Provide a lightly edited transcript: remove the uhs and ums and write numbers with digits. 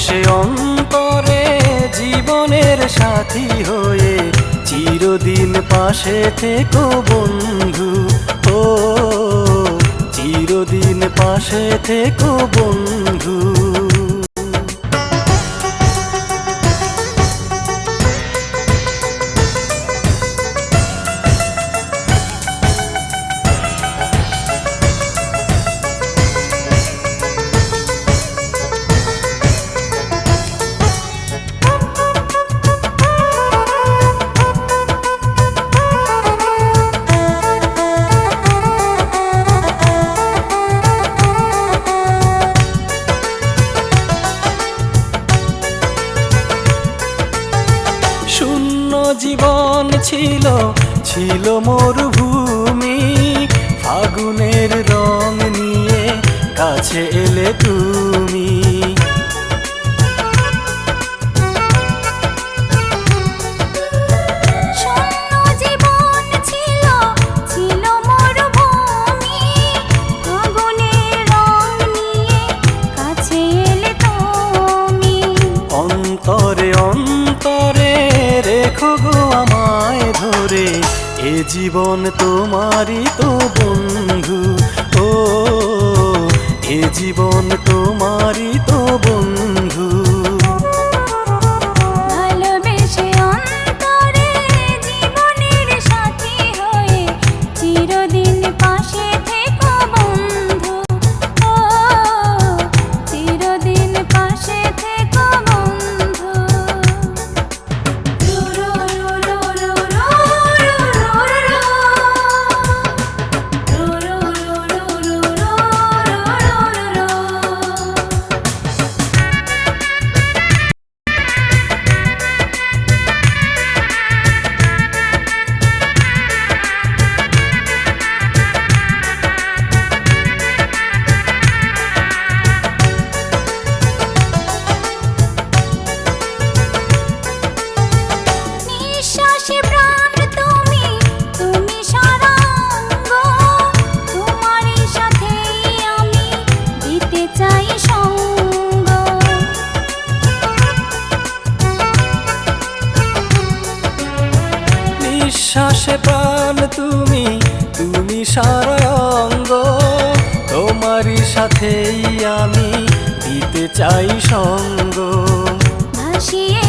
ভালোবেসে অন্তরে জীবনের সাথী হয়ে চিরদিন পাশে থেকো বন্ধু। ও চিরদিন পাশে থেকো বন্ধু। শূন্য জীবন ছিল ছিল মরুভূমি, ফাগুনের রং নিয়ে কাছে এলে তুমি। অন্তরে অন্তরে রেখো গো আমায় ধরে, এ জীবন তোমারই তো বন্ধু। ও এ জীবন তোমারই তো বন্ধু। ভালোবেসে অন্তরে জীবনের সাথী হয়ে চিরদিন পাশে থেকো বন্ধু। ও চিরদিন পাশে থেকো বন্ধু। নিঃশ্বাসে প্রাণ তুমি, তুমি সারা অঙ্গ, তোমারই সাথেই আমি দিতে চাই সঙ্গ। ভাসিয়ে